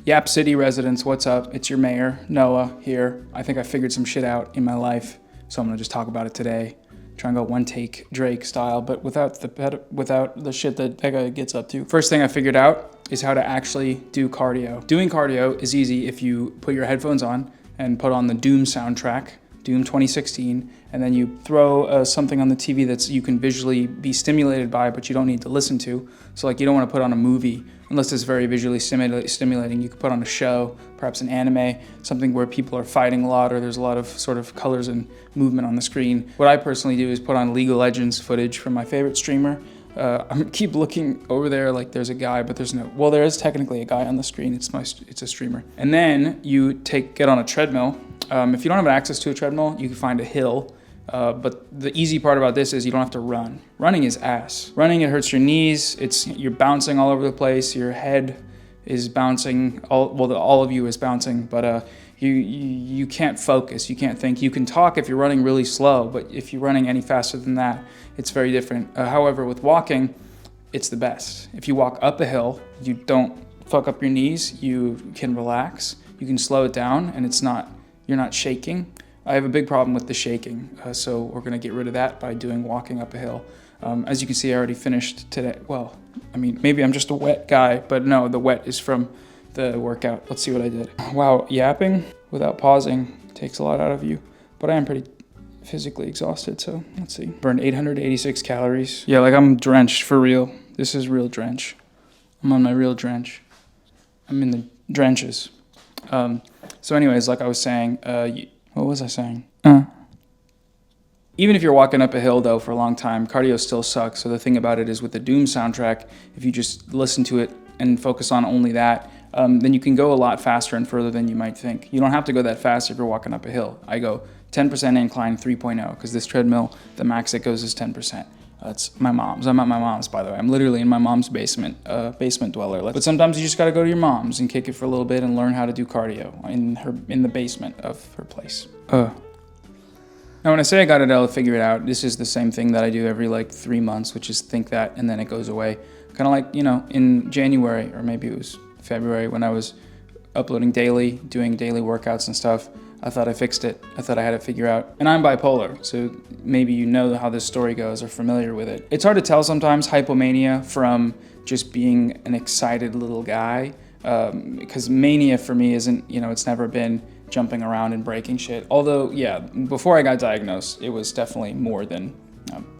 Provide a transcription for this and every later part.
Yap City residents, what's up? It's your mayor, Noah, here. I think I figured some shit out in my life, so I'm gonna just talk about it today. Try and go one take Drake style, but without the shit that guy gets up to. First thing I figured out is how to actually do cardio. Doing cardio is easy if you put your headphones on and put on the Doom soundtrack, Doom 2016, and then you throw something on the TV that's you can visually be stimulated by, but you don't need to listen to. So like you don't want to put on a movie unless it's very visually stimulating. You could put on a show, perhaps an anime, something where people are fighting a lot or there's a lot of sort of colors and movement on the screen. What I personally do is put on League of Legends footage from my favorite streamer. I keep looking over there like there's a guy, but there's no, well, there is technically a guy on the screen. It's a streamer. And then you get on a treadmill. If you don't have access to a treadmill, you can find a hill. But the easy part about this is you don't have to run. Running is ass. Running, it hurts your knees. You're bouncing all over the place. Your head is bouncing. All of you is bouncing, but you can't focus. You can't think. You can talk if you're running really slow, but if you're running any faster than that, it's very different. However, with walking, it's the best. If you walk up a hill, you don't fuck up your knees. You can relax. You can slow it down, and you're not shaking. I have a big problem with the shaking, so we're gonna get rid of that by walking up a hill. As you can see, I already finished today. Well, I mean, maybe I'm just a wet guy, but no, the wet is from the workout. Let's see what I did. Wow, yapping without pausing takes a lot out of you, but I am pretty physically exhausted, so let's see. Burned 886 calories. Yeah, like I'm drenched for real. This is real drench. I'm on my real drench. I'm in the drenches. So anyways, like I was saying, what was I saying? Even if you're walking up a hill, though, for a long time, cardio still sucks. So the thing about it is with the Doom soundtrack, if you just listen to it and focus on only that, then you can go a lot faster and further than you might think. You don't have to go that fast if you're walking up a hill. I go 10% incline, 3.0, because this treadmill, the max it goes is 10%. That's my mom's. I'm at my mom's, by the way. I'm literally in my mom's basement dweller. But sometimes you just gotta go to your mom's and kick it for a little bit and learn how to do cardio in the basement of her place. Now when I say I got it, I'll figure it out. This is the same thing that I do every like 3 months, which is think that and then it goes away. Kind of like, in January, or maybe it was February, when I was uploading daily, doing daily workouts and stuff. I thought I fixed it. I thought I had it figured out. And I'm bipolar, so maybe you know how this story goes or familiar with it. It's hard to tell sometimes hypomania from just being an excited little guy, because mania for me isn't, it's never been jumping around and breaking shit. Although, yeah, before I got diagnosed, it was definitely more than,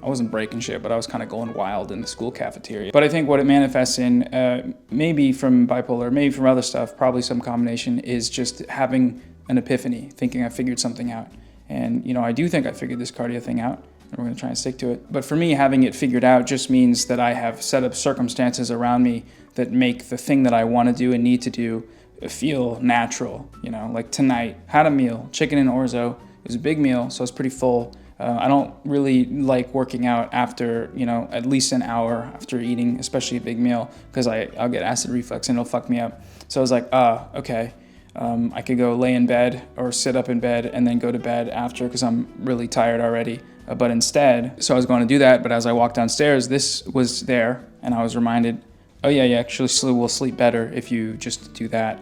I wasn't breaking shit, but I was kind of going wild in the school cafeteria. But I think what it manifests in, maybe from bipolar, maybe from other stuff, probably some combination, is just having an epiphany, thinking I figured something out. And, I do think I figured this cardio thing out, and we're gonna try and stick to it. But for me, having it figured out just means that I have set up circumstances around me that make the thing that I wanna do and need to do feel natural. Like tonight, had a meal, chicken and orzo. It was a big meal, so I was pretty full. I don't really like working out after, at least an hour after eating, especially a big meal, because I'll get acid reflux and it'll fuck me up. So I was like, okay. I could go lay in bed or sit up in bed and then go to bed after because I'm really tired already. But instead, so I was going to do that, but as I walked downstairs, this was there, and I was reminded, oh yeah, you actually will sleep better if you just do that.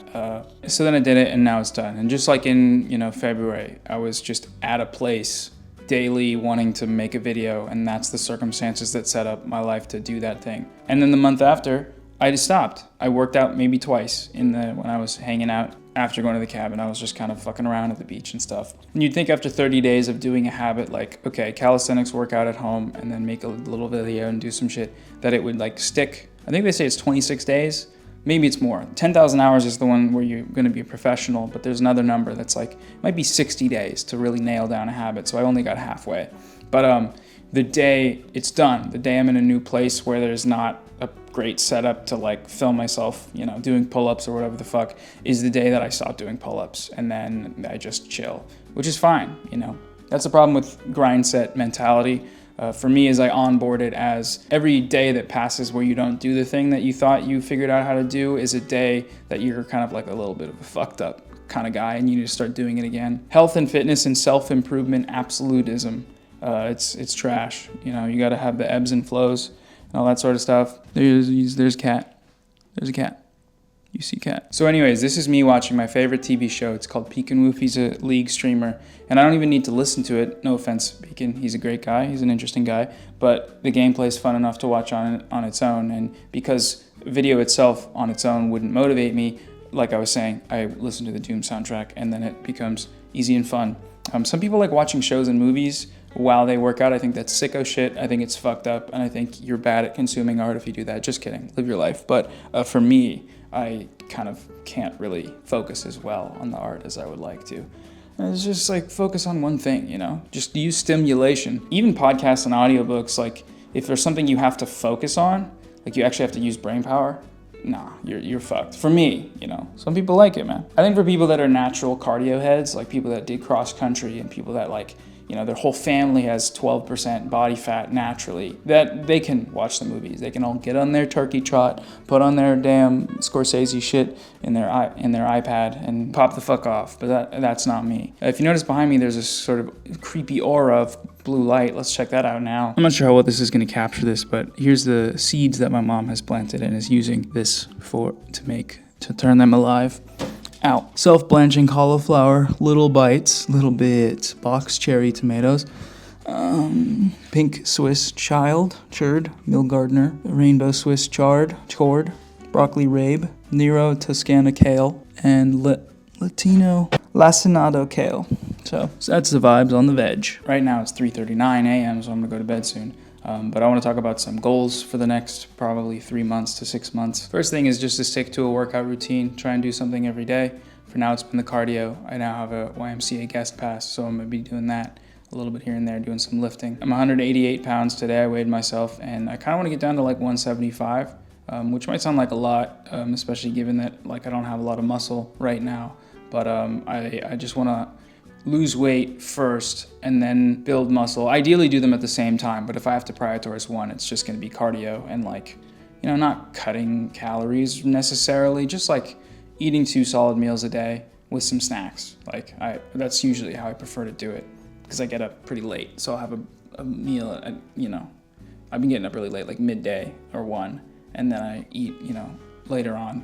So then I did it, and now it's done. And just like in February, I was just at a place daily wanting to make a video, and that's the circumstances that set up my life to do that thing. And then the month after, I just stopped. I worked out maybe twice when I was hanging out. After going to the cabin, I was just kind of fucking around at the beach and stuff. And you'd think after 30 days of doing a habit like, okay, calisthenics workout at home and then make a little video and do some shit, that it would like stick. I think they say it's 26 days. Maybe it's more. 10,000 hours is the one where you're going to be a professional, but there's another number that's like, it might be 60 days to really nail down a habit. So I only got halfway. But the day it's done, the day I'm in a new place where there's not a great setup to like film myself, doing pull-ups or whatever the fuck, is the day that I stop doing pull-ups, and then I just chill, which is fine, That's the problem with grind set mentality. For me, as I onboard it as every day that passes where you don't do the thing that you thought you figured out how to do is a day that you're kind of like a little bit of a fucked up kind of guy and you need to start doing it again. Health and fitness and self-improvement absolutism. It's trash. You got to have the ebbs and flows and all that sort of stuff. There's cat. There's a cat. You see cat. So anyways, this is me watching my favorite TV show. It's called Pekin Woof. He's a League streamer, and I don't even need to listen to it. No offense, Pekin. He's a great guy. He's an interesting guy, but the gameplay is fun enough to watch on its own. And because video itself on its own wouldn't motivate me, like I was saying, I listen to the Doom soundtrack, and then it becomes easy and fun. Some people like watching shows and movies while they work out. I think that's sicko shit. I think it's fucked up, and I think you're bad at consuming art if you do that. Just kidding. Live your life. But for me, I kind of can't really focus as well on the art as I would like to. And it's just like focus on one thing, you know? Just use stimulation. Even podcasts and audiobooks, like if there's something you have to focus on, like you actually have to use brain power, nah, you're fucked. For me, you know, some people like it, man. I think for people that are natural cardio heads, like people that did cross country and people that like, you know, their whole family has 12% body fat naturally, that they can watch the movies. They can all get on their turkey trot, put on their damn Scorsese shit in their iPad and pop the fuck off. But that's not me. If you notice behind me, there's this sort of creepy aura of blue light. Let's check that out now. I'm not sure how well this is going to capture this, but here's the seeds that my mom has planted and is using this to turn them alive. Ow. Self-blanching cauliflower, little bites, little bits, box cherry tomatoes, pink Swiss chard, Mill Gardner, rainbow Swiss chard, broccoli rabe, Nero Toscana kale, and Latino lacinado kale. So that's the vibes on the veg. Right now it's 3:39 a.m., so I'm gonna go to bed soon. But I want to talk about some goals for the next probably 3 months to 6 months. First thing is just to stick to a workout routine, try and do something every day. For now, it's been the cardio. I now have a YMCA guest pass, so I'm going to be doing that a little bit here and there, doing some lifting. I'm 188 pounds today. I weighed myself, and I kind of want to get down to like 175, which might sound like a lot, especially given that like I don't have a lot of muscle right now. But I just want to lose weight first and then build muscle. Ideally do them at the same time, but if I have to prioritize one, it's just going to be cardio and like, you know, not cutting calories necessarily, just like eating 2 solid meals a day with some snacks. Like that's usually how I prefer to do it because I get up pretty late. So I'll have a meal at, you know, I've been getting up really late, like midday or 1, and then I eat, you know, later on,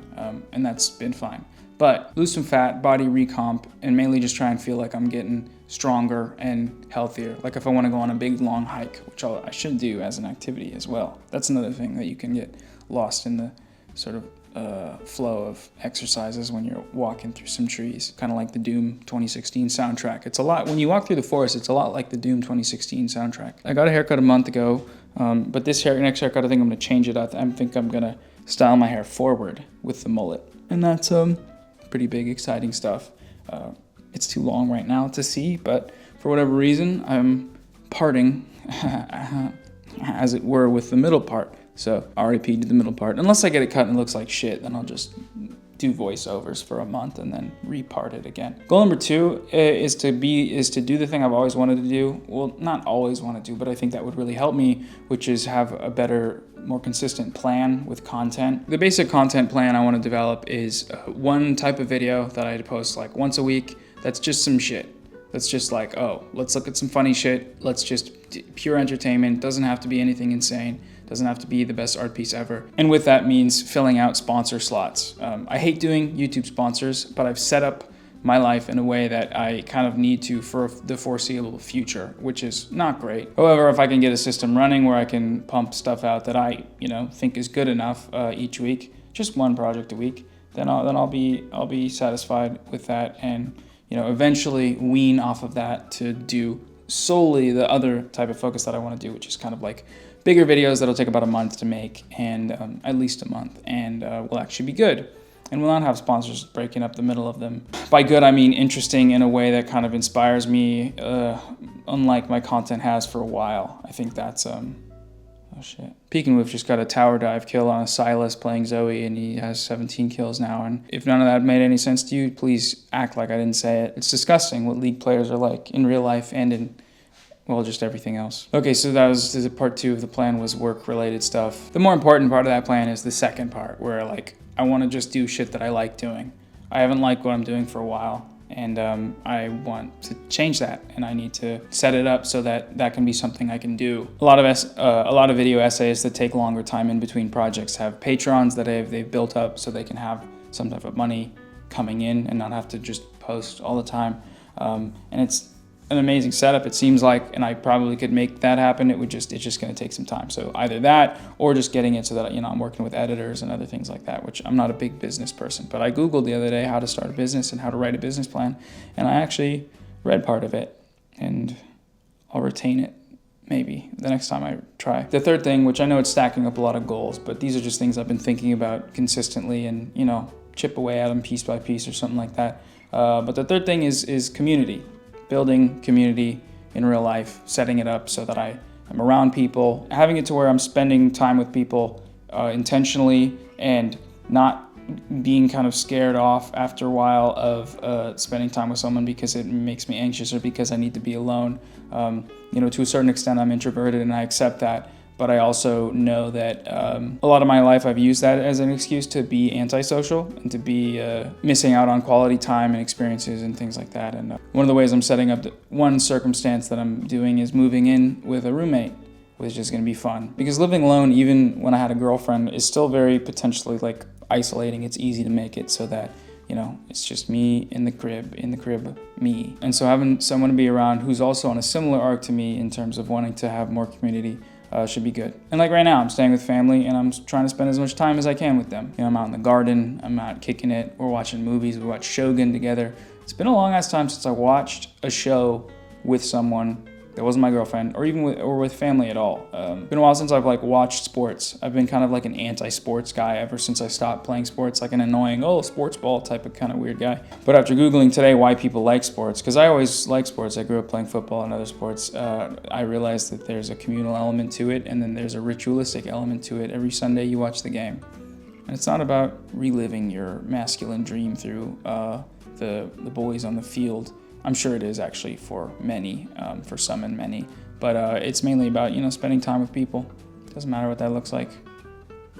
and that's been fine. But lose some fat, body recomp, and mainly just try and feel like I'm getting stronger and healthier. Like if I want to go on a big long hike, which I should do as an activity as well. That's another thing that you can get lost in the sort of flow of exercises when you're walking through some trees. Kind of like the Doom 2016 soundtrack. It's a lot, when you walk through the forest, it's a lot like the Doom 2016 soundtrack. I got a haircut a month ago, but this next haircut, I think I'm going to change it up. I think I'm going to style my hair forward with the mullet. And that's pretty big, exciting stuff. It's too long right now to see, but for whatever reason, I'm parting, as it were, with the middle part. So RIP to the middle part. Unless I get it cut and it looks like shit, then I'll just do voiceovers for a month and then repart it again. Goal number 2 is to do the thing I've always wanted to do. Well, not always want to do, but I think that would really help me, which is have a better, more consistent plan with content. The basic content plan I want to develop is one type of video that I post like once a week. That's just some shit. That's just like, oh, let's look at some funny shit. Let's just pure entertainment. Doesn't have to be anything insane. Doesn't have to be the best art piece ever. And with that means filling out sponsor slots. I hate doing YouTube sponsors, but I've set up my life in a way that I kind of need to for the foreseeable future, which is not great. However, if I can get a system running where I can pump stuff out that I, you know, think is good enough each week, just one project a week, then I'll be satisfied with that, and you know, eventually wean off of that to do solely the other type of focus that I want to do, which is kind of like bigger videos that'll take about a month to make, and at least a month, and will actually be good. And will not have sponsors breaking up the middle of them. By good, I mean interesting in a way that kind of inspires me, unlike my content has for a while. I think that's, oh shit. Pekin Woof just got a tower dive kill on a Silas playing Zoe, and he has 17 kills now. And if none of that made any sense to you, please act like I didn't say it. It's disgusting what League players are like in real life and in, well, just everything else. Okay, so that was part 2 of the plan, was work-related stuff. The more important part of that plan is the second part, where like I want to just do shit that I like doing. I haven't liked what I'm doing for a while, and I want to change that, and I need to set it up so that that can be something I can do. A lot of video essays that take longer time in between projects have patrons that they've built up so they can have some type of money coming in and not have to just post all the time. And it's an amazing setup, it seems like, and I probably could make that happen. It's just going to take some time. So either that or just getting it so that, I'm working with editors and other things like that, which I'm not a big business person. But I Googled the other day how to start a business and how to write a business plan, and I actually read part of it, and I'll retain it maybe the next time I try. The third thing, which I know it's stacking up a lot of goals, but these are just things I've been thinking about consistently and, chip away at them piece by piece or something like that. But the third thing is community. Building community in real life, setting it up so that I am around people, having it to where I'm spending time with people intentionally and not being kind of scared off after a while of spending time with someone because it makes me anxious or because I need to be alone. To a certain extent, I'm introverted and I accept that. But I also know that a lot of my life I've used that as an excuse to be antisocial and to be missing out on quality time and experiences and things like that. And one of the ways I'm setting up one circumstance that I'm doing is moving in with a roommate, which is going to be fun. Because living alone, even when I had a girlfriend, is still very potentially like isolating. It's easy to make it so that, it's just me in the crib, me. And so having someone to be around who's also on a similar arc to me in terms of wanting to have more community should be good. And like right now, I'm staying with family and I'm trying to spend as much time as I can with them. I'm out in the garden, I'm out kicking it, we're watching movies, we watch Shogun together. It's been a long ass time since I watched a show with someone that wasn't my girlfriend or even with family at all. Been a while since I've watched sports. I've been kind of like an anti-sports guy ever since I stopped playing sports, like an annoying, sports ball type of kind of weird guy. But after Googling today why people like sports, because I always liked sports, I grew up playing football and other sports, I realized that there's a communal element to it and then there's a ritualistic element to it. Every Sunday you watch the game. And it's not about reliving your masculine dream through the boys on the field. I'm sure it is actually for many, for some and many, but it's mainly about, spending time with people. Doesn't matter what that looks like,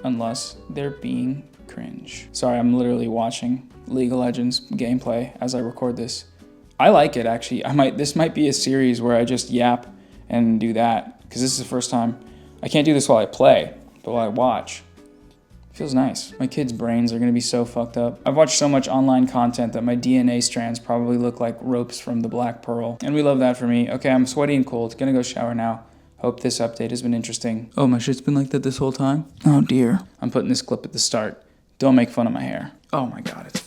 unless they're being cringe. Sorry, I'm literally watching League of Legends gameplay as I record this. I like it, actually. This might be a series where I just yap and do that, because this is the first time. I can't do this while I play, but while I watch. It feels nice. My kids' brains are going to be so fucked up. I've watched so much online content that my DNA strands probably look like ropes from the Black Pearl. And we love that for me. Okay, I'm sweaty and cold. Gonna go shower now. Hope this update has been interesting. Oh, my shit's been like that this whole time? Oh dear. I'm putting this clip at the start. Don't make fun of my hair. Oh my god, it's